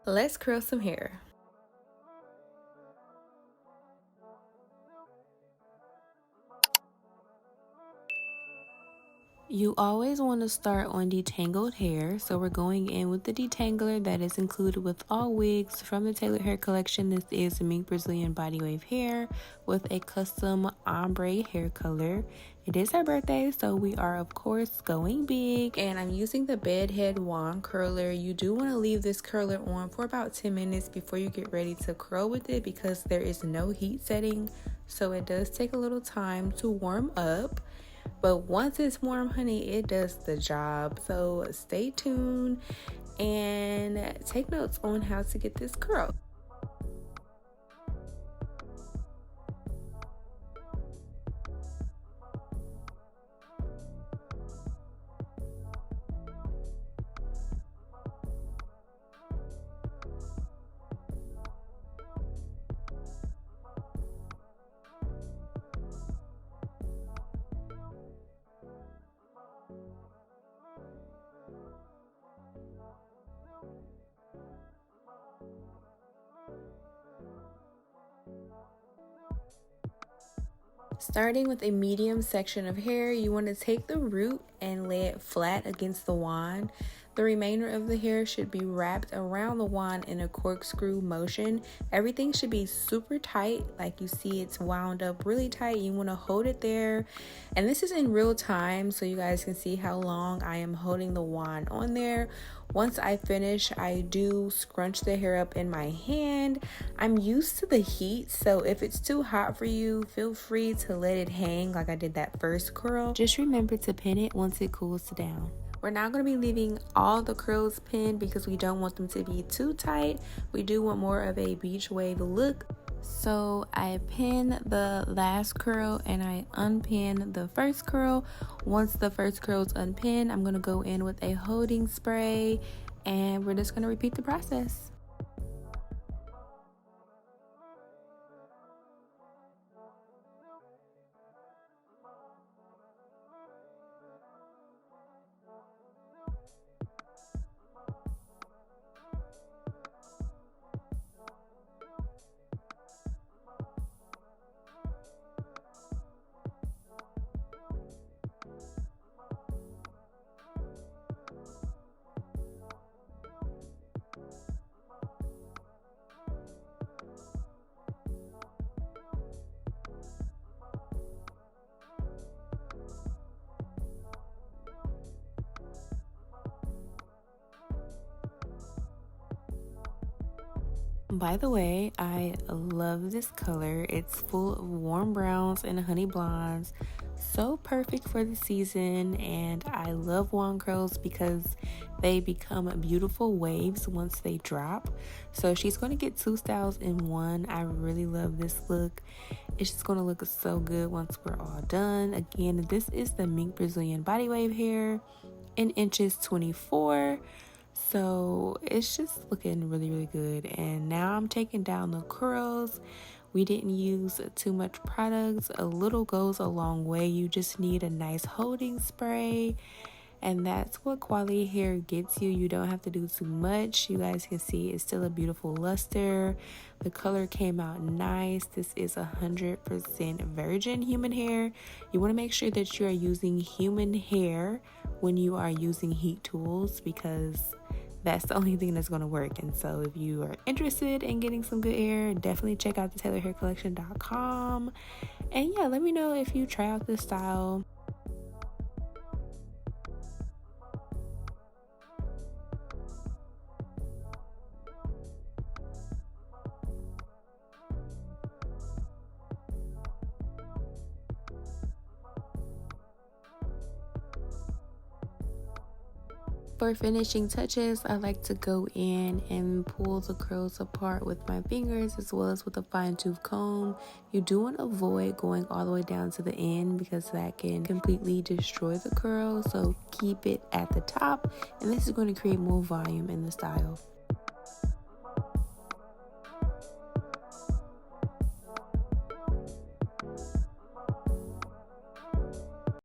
Let's curl some hair. You always want to start on detangled hair, so we're going in with the detangler that is included with all wigs from the Tailored Hair collection. This is the Mink Brazilian body wave hair with a custom ombre hair color. It is our birthday, so we are of course going big, and I'm using the bedhead wand curler. You do want to leave this curler on for about 10 minutes before you get ready to curl with it because there is no heat setting, so it does take a little time to warm up. But once it's warm, honey, it does the job. So stay tuned and take notes on how to get this curl. Starting with a medium section of hair, you want to take the root and lay it flat against the wand. The remainder of the hair should be wrapped around the wand in a corkscrew motion. Everything should be super tight, like you see it's wound up really tight. You want to hold it there, and this is in real time so you guys can see how long I am holding the wand on there. Once I finish, I do scrunch the hair up in my hand. I'm used to the heat, so if it's too hot for you, feel free to let it hang like I did that first curl. Just remember to pin it once it cools down. We're not going to be leaving all the curls pinned because we don't want them to be too tight. We do want more of a beach wave look. So I pin the last curl and I unpin the first curl. Once the first curl is unpinned, I'm going to go in with a holding spray and we're just going to repeat the process. By the way, I love this color. It's full of warm browns and honey blondes. So perfect for the season, and I love wand curls because they become beautiful waves once they drop. So she's going to get 2 styles in one. I really love this look. It's just going to look so good once we're all done. Again, this is the Mink Brazilian body wave hair in inches 24. So it's just looking really good. And now I'm taking down the curls. We didn't use too much products. A little goes a long way. You just need a nice holding spray, and that's what quality hair gets you. You don't have to do too much. You guys can see it's still a beautiful luster. The color came out nice. This is 100% virgin human hair. You want to make sure that you are using human hair when you are using heat tools because that's the only thing that's going to work. And so if you are interested in getting some good hair, definitely check out the 𝗙𝗏𝗏𝗏collection.com. And yeah, let me know if you try out this style. For finishing touches, I like to go in and pull the curls apart with my fingers as well as with a fine-tooth comb. You do want to avoid going all the way down to the end because that can completely destroy the curl. So keep it at the top, and this is going to create more volume in the style.